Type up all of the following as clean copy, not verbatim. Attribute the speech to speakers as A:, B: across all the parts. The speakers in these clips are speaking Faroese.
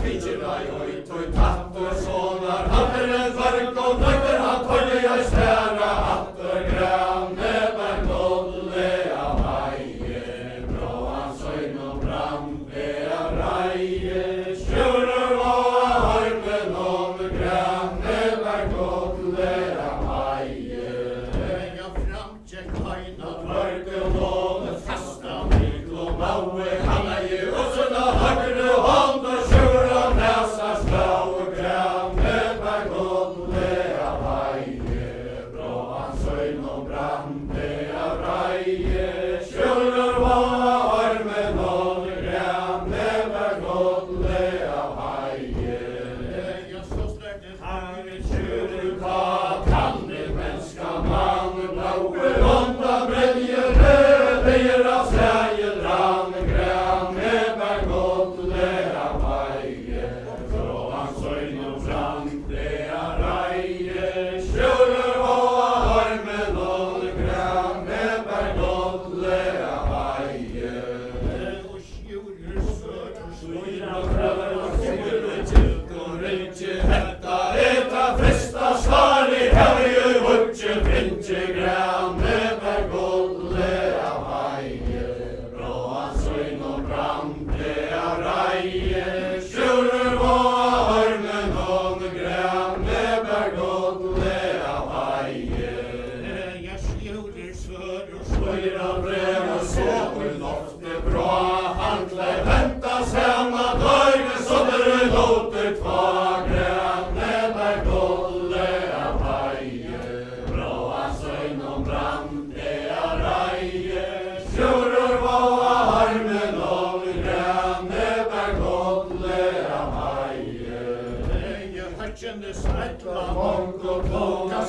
A: Teacher, I oit, og tatt og sånar, han er en vark og nøkker, han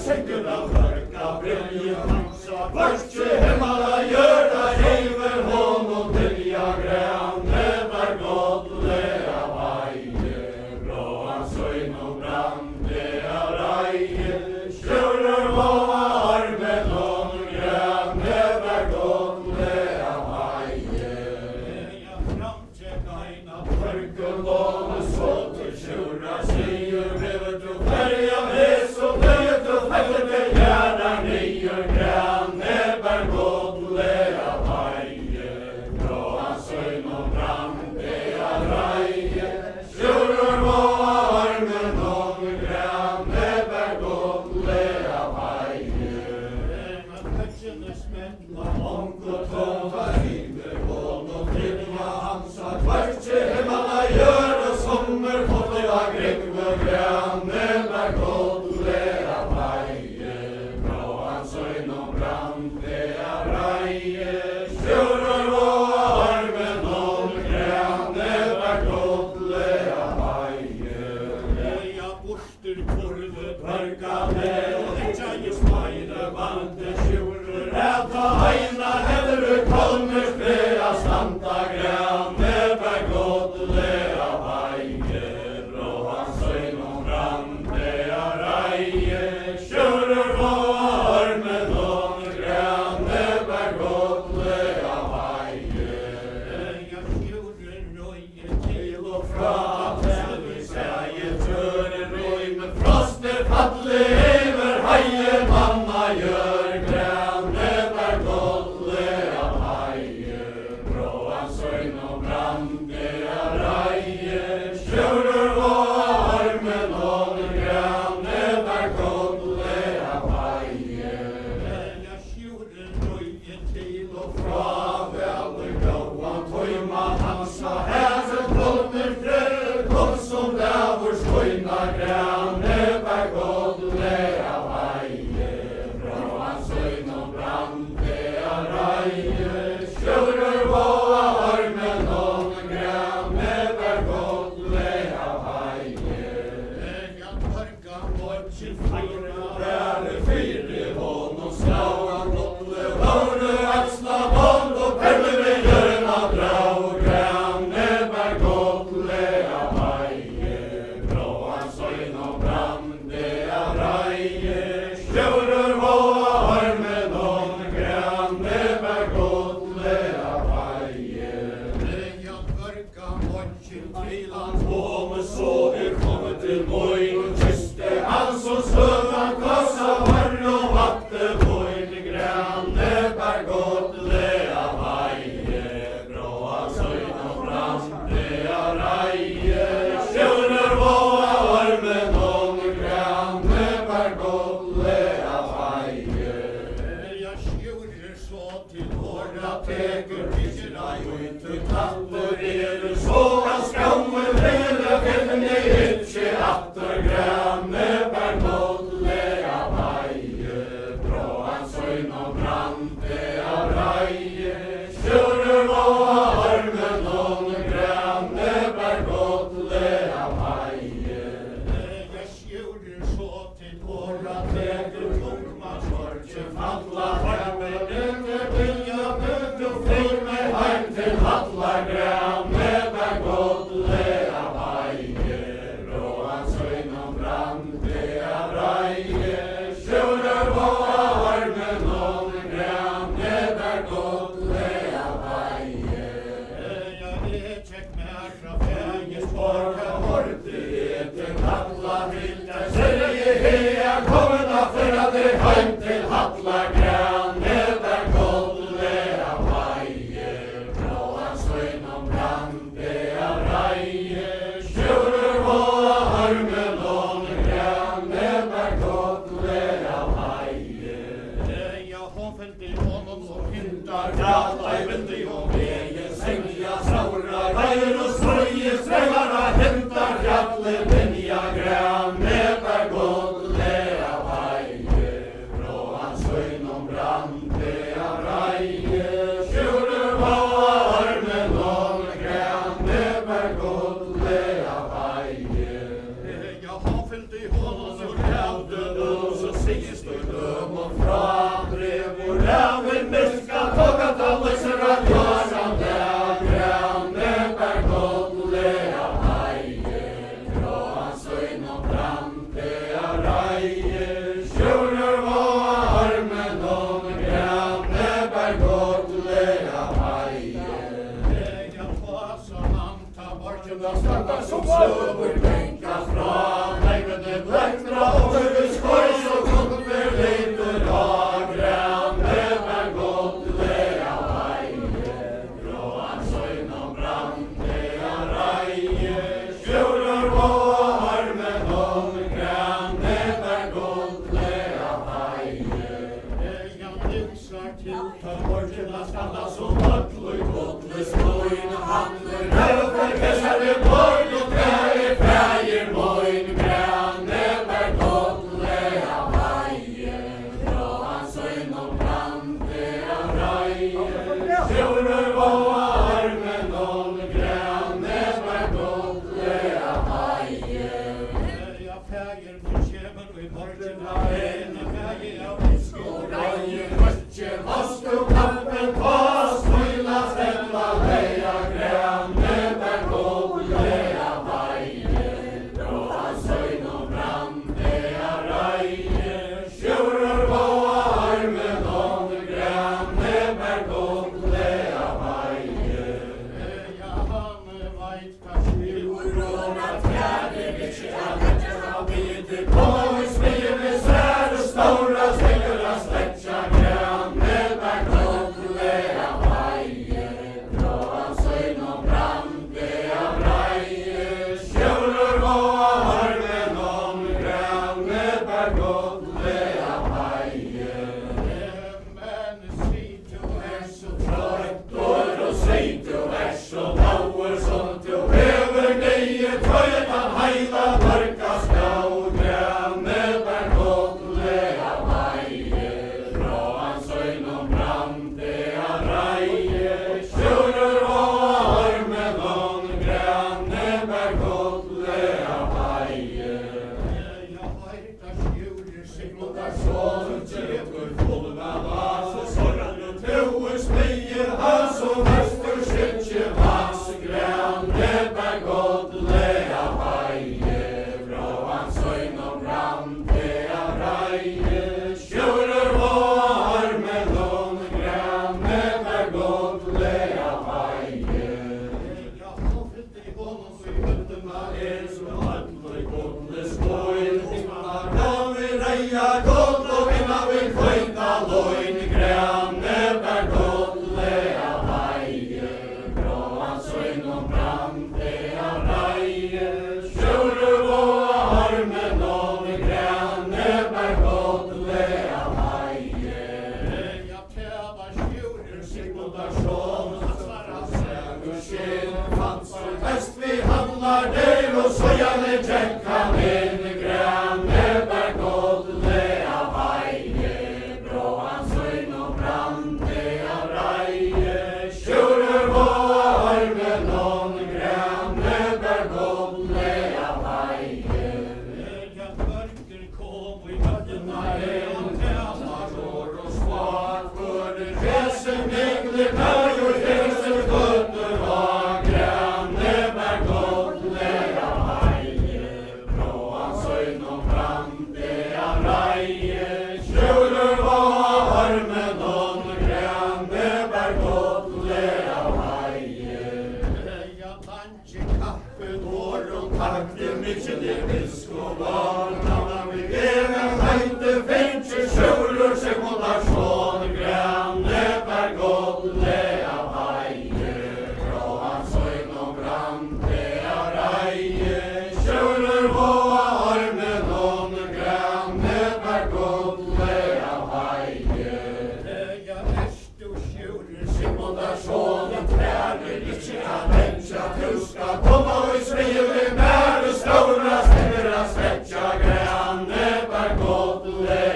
A: sengur av mörka brilje hansa Vörtje hemmala göra hever honom vilja gränne var godle av aie Bråan söjn och brande av raie Kjörur våva armen om gränne var godle av aie Jag framträck aina mörken våna så till tjura säger brevet och färja med så nöjet och fäller till gärna nyer gränne var godle av aie Bråan söjn och brande av raie Kjörur våva armen om gränne var godle av aie Onko tova hiver honom vilja hansa Vörtje hemmala gör och sommer fotova grängve gränne var godle av aie Bråan söjn och brande av raie Kjörur våva armen om gränne var godle av aie Jag borster korvet verkade och etja just majde vante tjurur Äta aina heller kolmer sprea stanta gränne var godle av aie Bråan söjn och brande av raie Kjörur våva armen om gränne var godle av aie Jag tjurur röje till och fra Tävlig säger tören röj med froster fattle över haie mamma gör gränne var godle av aie Bråan söjn och brande av raie Kjörur våva armen om gränne var godle av aie Jag tjurur röje till och fra Väller gåan tojma hansa Häsen kolmer frö kom som lävor skojna gränne var godle av aie Bråan söjn och brande av raie Kjörur våva armen om gränne var godle av aie Jag mörka bortsin fyra Bäre fyre honom slauan godle Våre axla bond och perlere görna drau gränne var godle av aie Bråan söjn och brande av raie Kjörur våva armen om gränne var godle av aie Jag mörka bortsin tvilan på mig så kommer till mojn Kyste han som slövan kassa var och vatte mojn gränne var godle av aie Bråan söjn och brande av raie Kjörur våva armen om gränne var godle av aie Jag tjurur så till våra teker Hyra ju inte tatter så att skammen hela fällne Ytche atter gränne var godle av aie Bråan söjn och brande av raie Kjörur våva armen om gränne var godle av aie Jag tjurur så till våra teker Tungmans vörtje falla Farmen vilja bygg och fyr mig heim till halla gränne var godle av aie Bråan söjn och brande av raie Kjörur våva armen om gränne var godle av aie Jag etjek märra fäges borga Hortigheten halla vilda Sälje hea komna för att det heim till halla gränne var godle av aie Bråan söjn och brande av raie Kjörur våva armen om gränne var godle av aie Jag hånfällt honom som hintar Fjalla i väldig om vägen Sänga saura rajer och ströje Strängarna hämtar fjallet Venja gränne var godle av aie Bråan söjn och slöver bänka fra, längre bläktra och över skoj så kommer lite lagran, det var gott lea vaje, gråan söjnan brand, lea raje, tjurar och armen om grann, det var gott lea vaje. Jag tillslag till ta bort till att skalla så vattlo i kottles moin, handler över kessade borg och träger färger moin grann, det var gott lea vaje, gråan söjnan brand, lea raje, tjurar och armen om grann, det var gott lea vaje. Jag färger på kämmen och i borgen av en färger av fisk och raje, kvötje, vask och kappen, tas, skylla, ställa, leja grann, det var gott lea vaje, gråan söjnan brand, lea raje, tjurar och armen om grann, det var gott lea vaje. Jag han veit kanskje orona träder, ikke att det kommer i smyger med svärd och stora svängera släcka grann, det var gott lea vaje, gråan söjnan brand, lea raje, tjurar och armen om grann, det var gott lea vaje. Men sitt du är så trött och sitt du är så lauer som du över dig tröjan heila mörka skaugan, det var gott lea vaje, gråan söjnan brand, lea raje, tjurar och armen om grann, det var gott lea vaje. Jag veitar skjuler Sigmundar son, tjetur full av vas, sorran och toer smyger hans och väster skitje vas grann, det var gott lea vaje, gråan söjnan brand, lea raje, tjurar och armen om grann, det var gott lea vaje. Jag hoppet i honom så i höfterna som handlar i kottles moin, man vill reja gott och vinna vill skönta loin grann, det var gott lea vaje, gråan söjnan brand, lea raje, tjurar och armen om grann, det var gott lea vaje. Jag tävar skjuler Sigmundar son, svara säger skinn, fanns och bäst vi handlar där och sojane jäckan in grann, det var gott lea vaje, gråan söjnan brand, lea raje, tjurar och armen om grann, det var gott lea vaje. Jag mörker kom och i höjderna en tävar år och svart för det reser mängder berg och reser fötter och grann, det var gott lea vaje, gråan söjnan brand, lea raje, tjurar och armen om grann, det var gott lea vaje. Jag tantje kappen år och takte mycket det visk och barn, namnar vi vägen höjte fängtje tjurar Sigmundar son grann, det var gott lea vaje, gråan söjnan brand, lea raje, tjurar och armen om grann, det var gott lea vaje. Jag näst och tjurar Sigmundar son, träder ikke att vänta, du ska komma i smidig när du stora stängera släcka grann, det var gott lea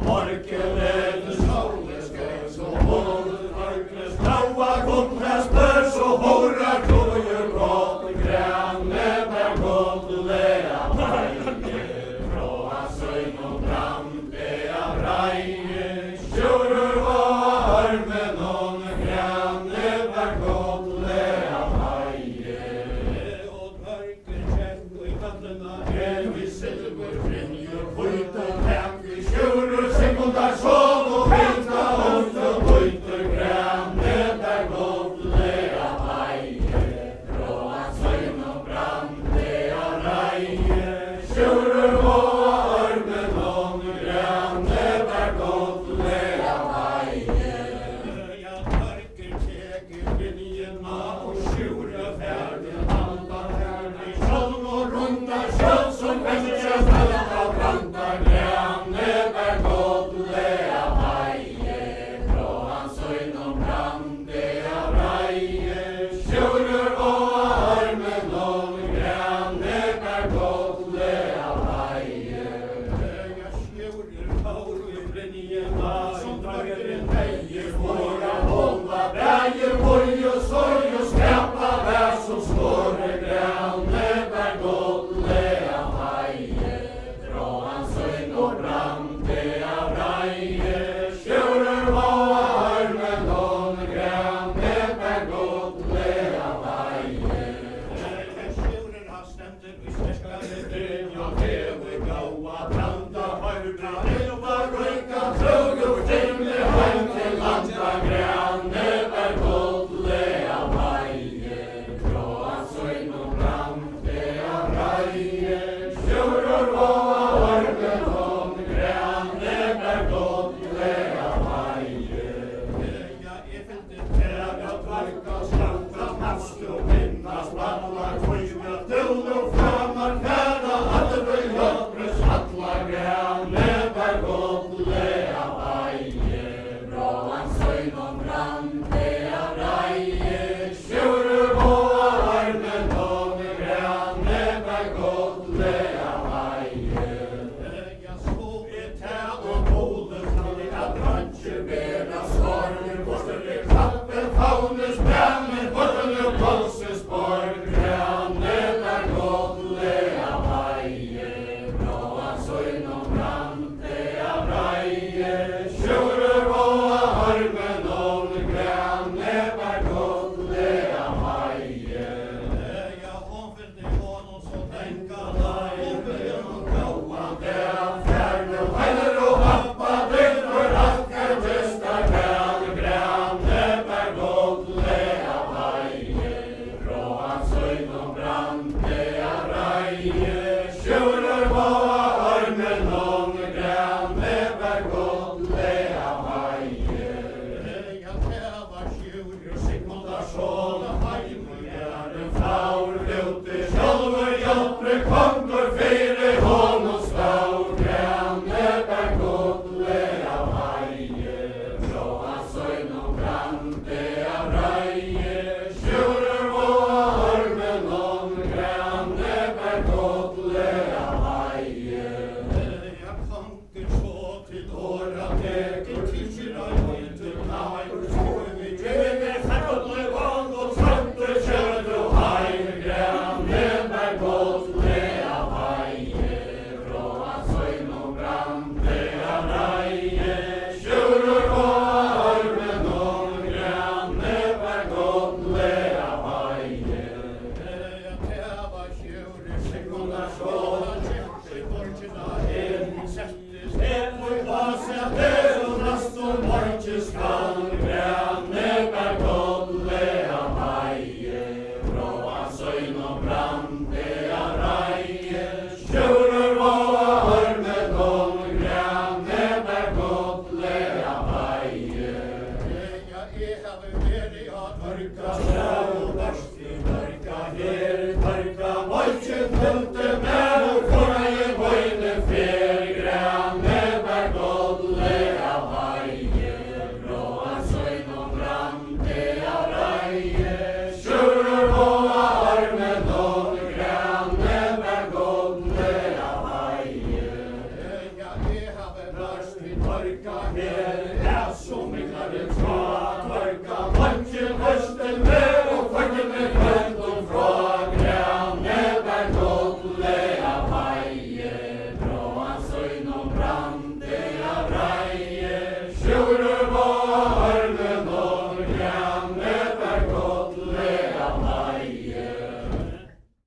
A: morgenledes sóleskes og hóður mörgnes gráa gumlas börs og hórar klójur gott grænne bær gottlega vægir frá sögn og brandega rægir sjúrur og armen og grænne bær gottlega vægir og mörgur kjent og í kallina við silfur brynjur hvítun hemmi sjúrur sekundar sól og vinda hóttur hvíttur grænne bær gottlega vægir frá sögn og brandega rægir sjúrur og armen og grænne bær gottlega vægir ja mörgur tekur brynjuna og sjúrur ferðir handan herri sjálv og rundar sjálv som vekkja fælda brandar grænne bær gottlega vægir frá sögn og brandega rægir sjúrur og armen og grænne bær gottlega vægir ja sjúrur fáru brynjuna som dragurinn vegir våra hóla bægir borg og sorg og skapa vær som skåre grænne bær gottlega vægir frá sögn og brandega rægir sjúrur og armen og grænne bær gottlega vægir sjúrur har stendur við sterkari brynja hefur gáa branda høgra elva rauka trögur dimmi heim til landa grænne bær gottlega vægir frá sögn og brandega rægir sjúrur og armen og grænne bær gottlega vægir ja ég fylgdi tega dvarka standa mast og minnast alla hvima til og framar ferða allur jöfnus alla grænne bær gottlega vægir frá sögn og brandega rægir sjúrur og armen og grænne bær gottlega vægir ja svo tal og hóður talið að drangir